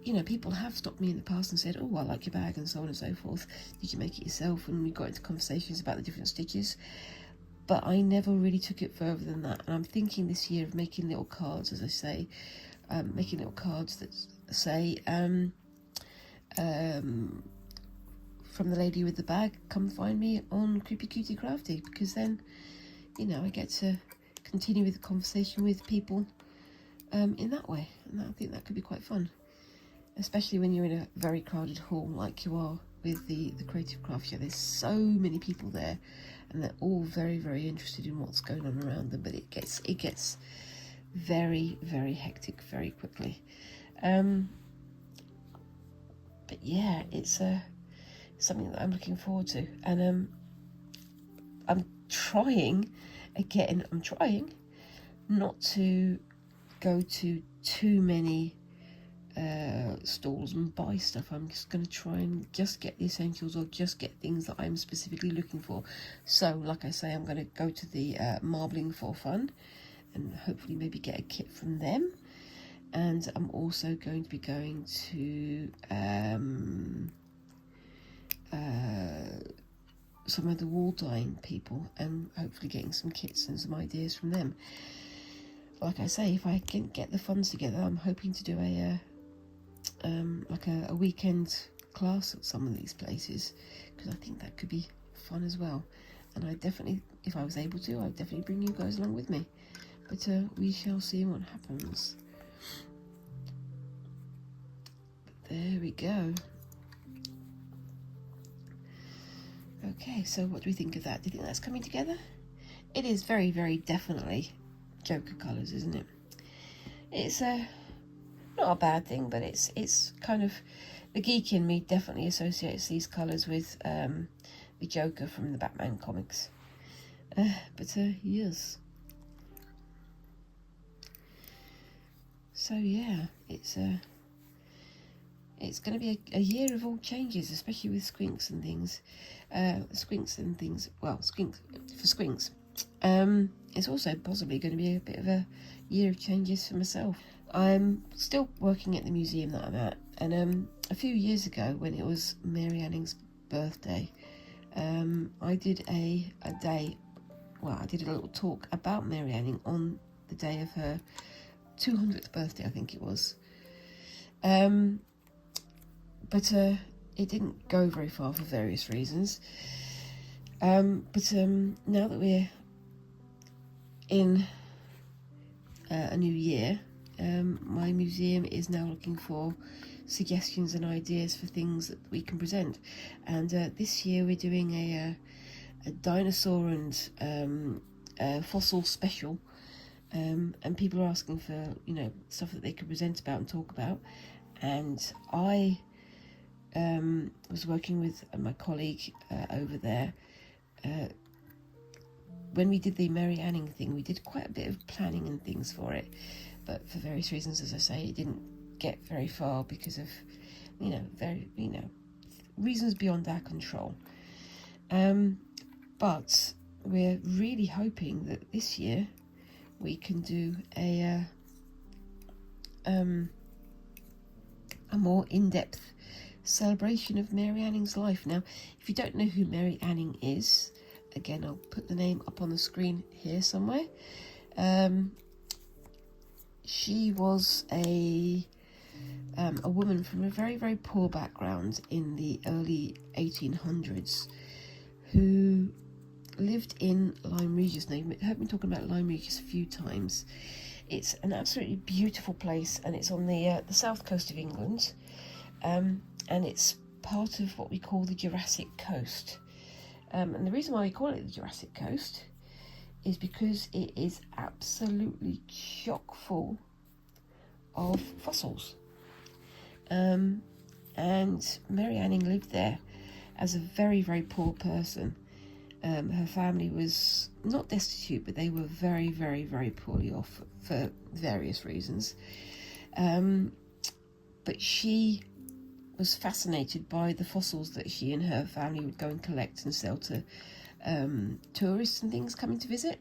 you know, people have stopped me in the past and said, oh, I like your bag, and so on and so forth. Did you make it yourself? And we got into conversations about the different stitches, but I never really took it further than that. And I'm thinking this year of making little cards, as I say, making little cards that say from the lady with the bag, come find me on Creepy Cutie Crafty, because then, you know, I get to continue with the conversation with people in that way. And I think that could be quite fun, especially when you're in a very crowded hall like you are with the Creative Craft Show. There's so many people there, and they're all very, very interested in what's going on around them, but it gets very, very hectic very quickly. But yeah, it's something that I'm looking forward to, and I'm trying not to go to too many stalls and buy stuff. I'm just going to try and just get the essentials, or just get things that I'm specifically looking for. So like I say, I'm going to go to the Marbling for Fun and hopefully maybe get a kit from them. And I'm also going to be going to some of the wall dyeing people and hopefully getting some kits and some ideas from them. Like I say, if I can get the funds together, I'm hoping to do a weekend class at some of these places, because I think that could be fun as well. And I definitely, if I was able to, I'd definitely bring you guys along with me. But we shall see what happens. But there we go. Okay, so what do we think of that? Do you think that's coming together? It is very, very definitely Joker colours, isn't it? It's not a bad thing, but it's kind of, the geek in me definitely associates these colours with the Joker from the Batman comics. But yes. So yeah, it's going to be a year of all changes, especially with squinks and things. Well, squinks for squinks. It's also possibly going to be a bit of a year of changes for myself. I'm still working at the museum that I'm at, and a few years ago, when it was Mary Anning's birthday, I did a little talk about Mary Anning on the day of her 200th birthday, I think it was. But it didn't go very far for various reasons. But now that we're in a new year, my museum is now looking for suggestions and ideas for things that we can present. And this year we're doing a dinosaur and fossil special. And people are asking for, stuff that they could present about and talk about. And I was working with my colleague over there. When we did the Mary Anning thing, we did quite a bit of planning and things for it, but for various reasons, as I say, it didn't get very far because of, reasons beyond our control. But we're really hoping that this year we can do a more in-depth celebration of Mary Anning's life. Now, if you don't know who Mary Anning is, again, I'll put the name up on the screen here somewhere. She was a woman from a very, very poor background in the early 1800s who lived in Lyme Regis. Now, you've heard me talking about Lyme Regis a few times. It's an absolutely beautiful place, and it's on the south coast of England, and it's part of what we call the Jurassic Coast. And the reason why we call it the Jurassic Coast is because it is absolutely chock full of fossils. And Mary Anning lived there as a very, very poor person. Her family was not destitute, but they were very, very, very poorly off for various reasons. But she was fascinated by the fossils that she and her family would go and collect and sell to tourists and things coming to visit.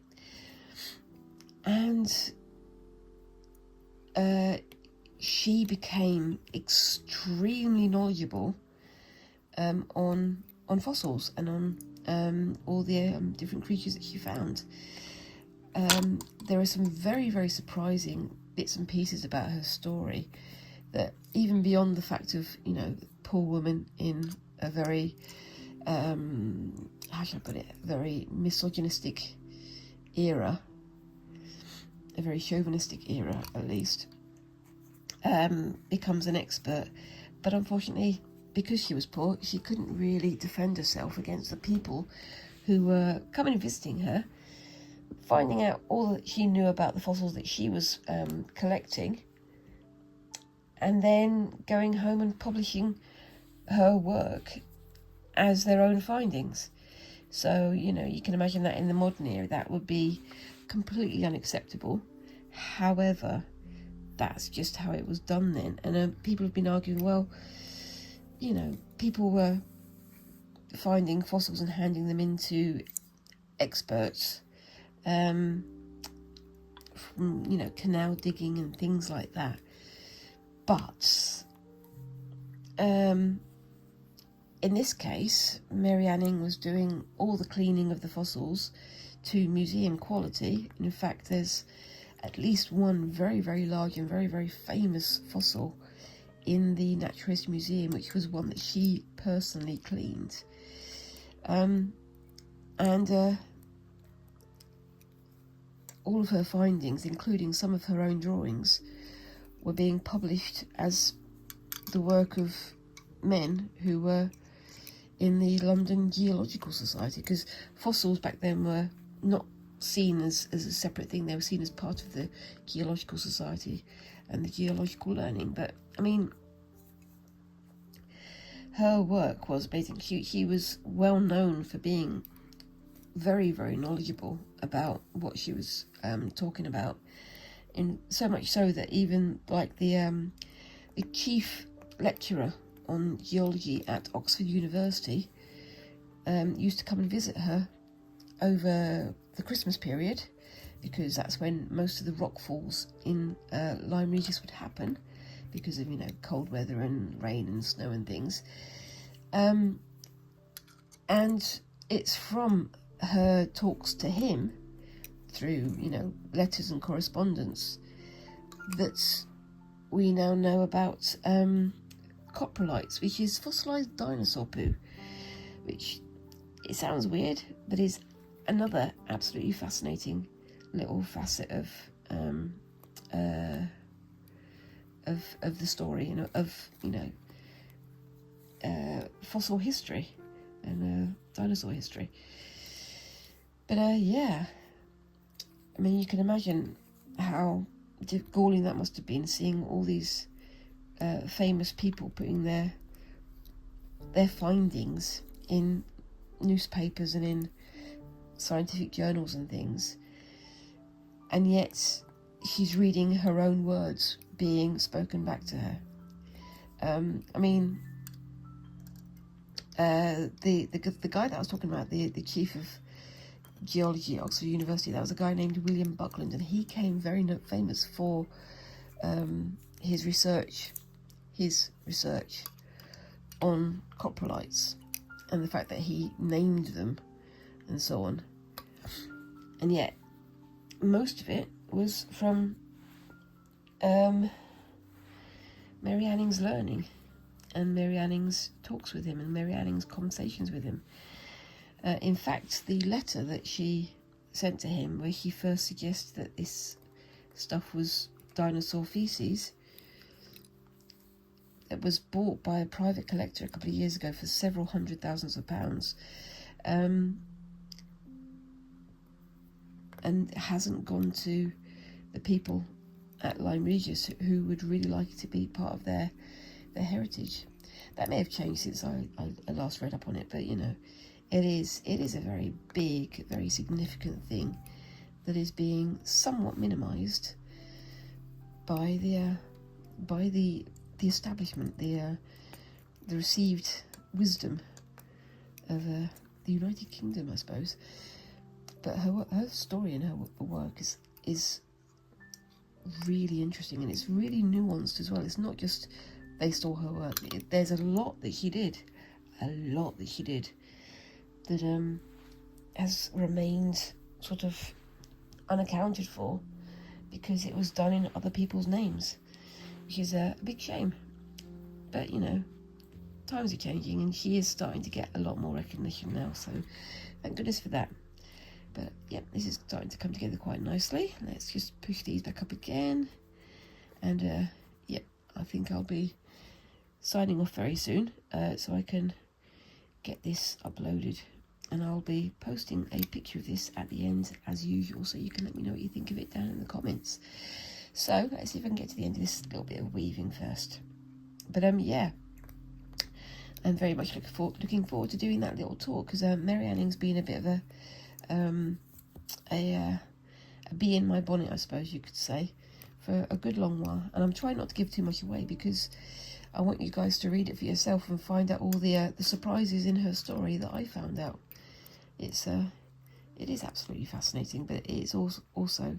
And she became extremely knowledgeable on fossils and on all the different creatures that she found. There are some very, very surprising bits and pieces about her story that, even beyond the fact of, poor woman in a very, how should I put it, very misogynistic era, a very chauvinistic era at least, becomes an expert. But unfortunately, because she was poor, she couldn't really defend herself against the people who were coming and visiting her, finding out all that she knew about the fossils that she was collecting, and then going home and publishing her work as their own findings. So, you can imagine that in the modern era, that would be completely unacceptable. However, that's just how it was done then. And people have been arguing, well, people were finding fossils and handing them into experts from, canal digging and things like that. But in this case, Mary Anning was doing all the cleaning of the fossils to museum quality. In fact, there's at least one very, very large and very, very famous fossil in the Natural History Museum, which was one that she personally cleaned. And all of her findings, including some of her own drawings, were being published as the work of men who were in the London Geological Society, because fossils back then were not seen as a separate thing. They were seen as part of the Geological Society and the geological learning. But her work was basically, she was well known for being very, very knowledgeable about what she was talking about, in so much so that even the chief lecturer on geology at Oxford University used to come and visit her over the Christmas period, because that's when most of the rockfalls in Lyme Regis would happen, because of cold weather and rain and snow and things. And it's from her talks to him, through letters and correspondence, that we now know about coprolites, which is fossilized dinosaur poo, which, it sounds weird, but is another absolutely fascinating little facet of of the story, of fossil history and dinosaur history. But yeah, I mean, you can imagine how galling that must have been, seeing all these famous people putting their findings in newspapers and in scientific journals and things, and yet she's reading her own words being spoken back to her. I mean, the guy that I was talking about, the chief of geology at Oxford University, that was a guy named William Buckland, and he became very famous for his research on coprolites and the fact that he named them and so on. And yet most of it was from Mary Anning's learning and Mary Anning's talks with him and Mary Anning's conversations with him. In fact, the letter that she sent to him, where she first suggested that this stuff was dinosaur feces, that was bought by a private collector a couple of years ago for several £100,000, and hasn't gone to the people at Lyme Regis who would really like it to be part of their heritage. That may have changed since I last read up on it, but it is a very big, very significant thing that is being somewhat minimised by the establishment, the received wisdom of the United Kingdom, I suppose. But her story and her work is really interesting, and it's really nuanced as well. It's not just based on her work. There's a lot that she did that has remained sort of unaccounted for because it was done in other people's names, which is a big shame. But times are changing, and she is starting to get a lot more recognition now, so thank goodness for that. But yeah, this is starting to come together quite nicely. Let's just push these back up again, and yeah, I think I'll be signing off very soon, so I can get this uploaded, and I'll be posting a picture of this at the end as usual, so you can let me know what you think of it down in the comments. So let's see if I can get to the end of this little bit of weaving first. But yeah, I'm very much looking forward to doing that little talk, because Mary Anning's been a bit of a bee in my bonnet, I suppose you could say, for a good long while, and I'm trying not to give too much away because I want you guys to read it for yourself and find out all the surprises in her story that I found out. It is absolutely fascinating, but it is also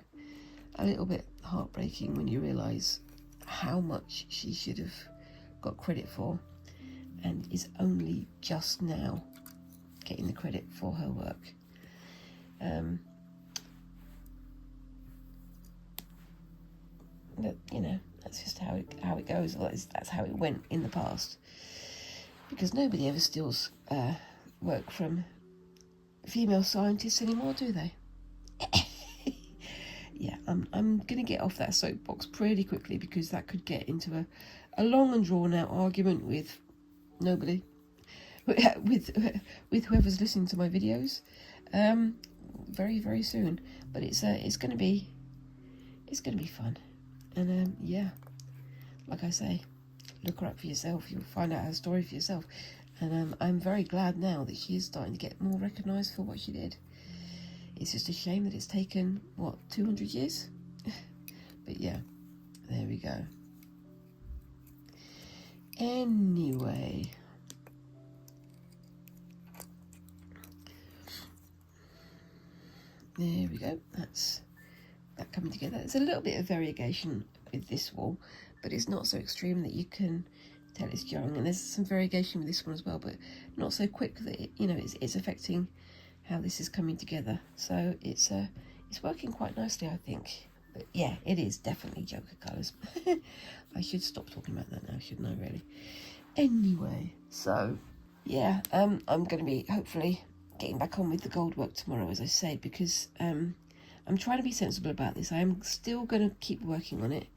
a little bit heartbreaking when you realise how much she should have got credit for, and is only just now getting the credit for her work. But that's just how it goes. That's how it went in the past, because nobody ever steals work from female scientists anymore, do they? Yeah, I'm gonna get off that soapbox pretty quickly, because that could get into a long and drawn out argument with nobody, with whoever's listening to my videos, very, very soon. But it's gonna be fun, and yeah, like I say, look her up for yourself. You'll find out her story for yourself, and I'm very glad now that she is starting to get more recognised for what she did. It's just a shame that it's taken 200 years. But yeah, there we go. Anyway, there we go. That's that coming together. There's a little bit of variegation with this wall, but it's not so extreme that you can tell it's jarring. And there's some variegation with this one as well, but not so quick that it's affecting how this is coming together. So it's working quite nicely, I think. But yeah, it is definitely Joker colours. I should stop talking about that now, shouldn't I, really? Anyway, so yeah, I'm going to be hopefully getting back on with the gold work tomorrow, as I said, because I'm trying to be sensible about this. I am still going to keep working on it,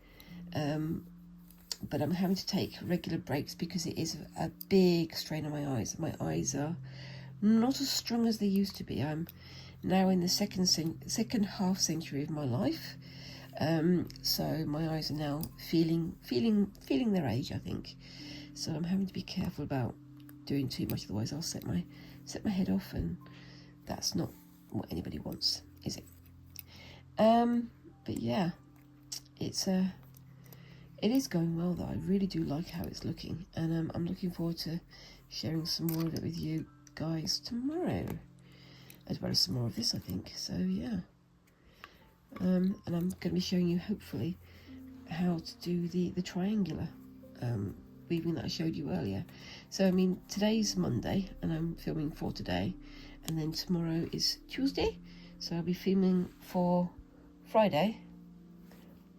but I'm having to take regular breaks because it is a big strain on my eyes. My eyes are not as strong as they used to be. I'm now in the second half century of my life, so my eyes are now feeling their age, I think. So I'm having to be careful about doing too much, otherwise I'll set my head off, and that's not what anybody wants, is it? But yeah, it is going well though. I really do like how it's looking, and I'm looking forward to sharing some more of it with you guys tomorrow, as well as some more of this, I think. So yeah, and I'm going to be showing you hopefully how to do the triangular weaving that I showed you earlier. So I mean, today's Monday and I'm filming for today, and then tomorrow is Tuesday, so I'll be filming for Friday.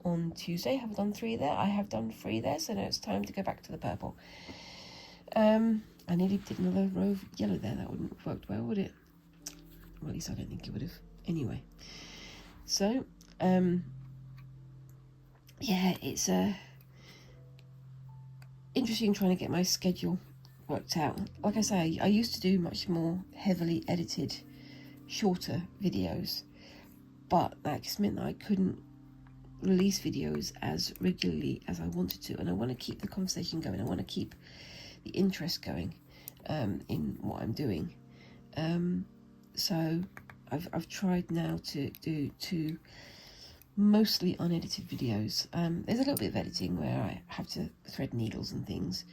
On Tuesday, have I done 3 there? I have done 3 there, so now it's time to go back to the purple. I nearly did another row of yellow there. That wouldn't have worked well, would it? Well, at least I don't think it would have. Anyway, so yeah, it's interesting trying to get my schedule worked out. Like I say, I used to do much more heavily edited, shorter videos, but that just meant that I couldn't release videos as regularly as I wanted to, and I want to keep the conversation going. I want to keep the interest going in what I'm doing. So I've tried now to do 2 mostly unedited videos. There's a little bit of editing where I have to thread needles and things,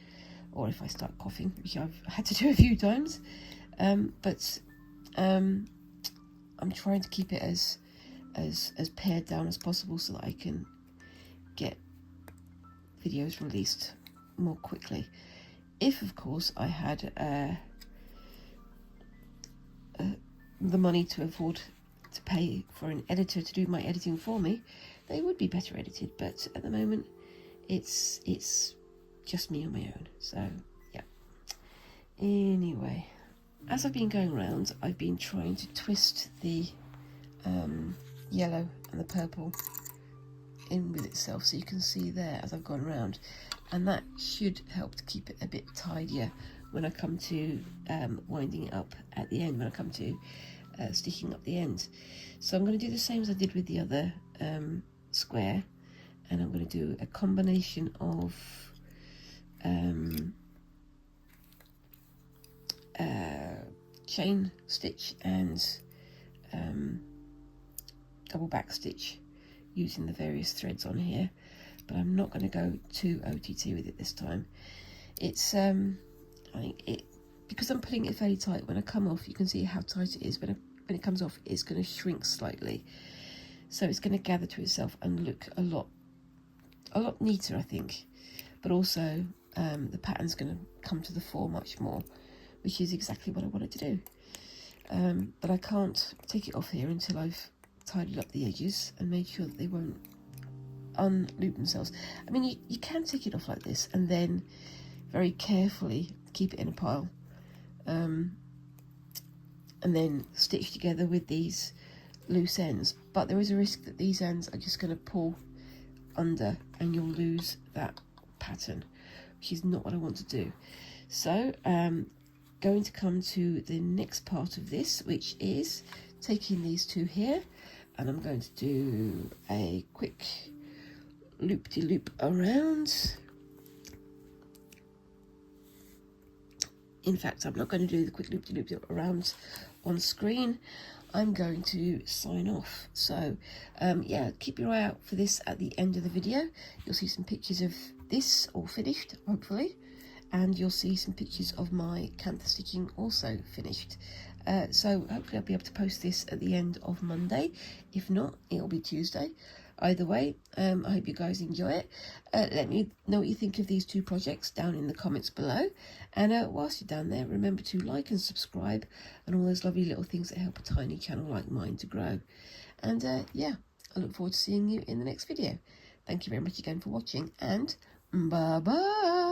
or if I start coughing, which I've had to do a few times. But I'm trying to keep it as pared down as possible so that I can get videos released more quickly. If, of course, I had the money to afford to pay for an editor to do my editing for me, they would be better edited. But at the moment, it's just me on my own. So yeah. Anyway, as I've been going around, I've been trying to twist the yellow and the purple in with itself, so you can see there as I've gone around, and that should help to keep it a bit tidier when I come to winding it up at the end, when I come to sticking up the end. So I'm going to do the same as I did with the other square, and I'm going to do a combination of chain stitch and double back stitch using the various threads on here, but I'm not going to go too OTT with it this time. It's I think it, because I'm putting it fairly tight, when I come off you can see how tight it is. When it comes off, it's going to shrink slightly, so it's going to gather to itself and look a lot neater, I think. But also the pattern's going to come to the fore much more, which is exactly what I wanted to do. But I can't take it off here until I've tidied up the edges and made sure that they won't unloop themselves. I mean, you can take it off like this and then very carefully keep it in a pile, and then stitch together with these loose ends, but there is a risk that these ends are just going to pull under and you'll lose that pattern, which is not what I want to do. So going to come to the next part of this, which is taking these 2 here, and I'm going to do a quick loop-de-loop around. In fact, I'm not going to do the quick loop-de-loop around on screen. I'm going to sign off. So yeah, keep your eye out for this at the end of the video. You'll see some pictures of this all finished, hopefully, and you'll see some pictures of my Kantha stitching also finished. So hopefully I'll be able to post this at the end of Monday. If not, it'll be Tuesday. Either way, I hope you guys enjoy it. Let me know what you think of these 2 projects down in the comments below. And whilst you're down there, remember to like and subscribe and all those lovely little things that help a tiny channel like mine to grow. And yeah, I look forward to seeing you in the next video. Thank you very much again for watching, and bye-bye.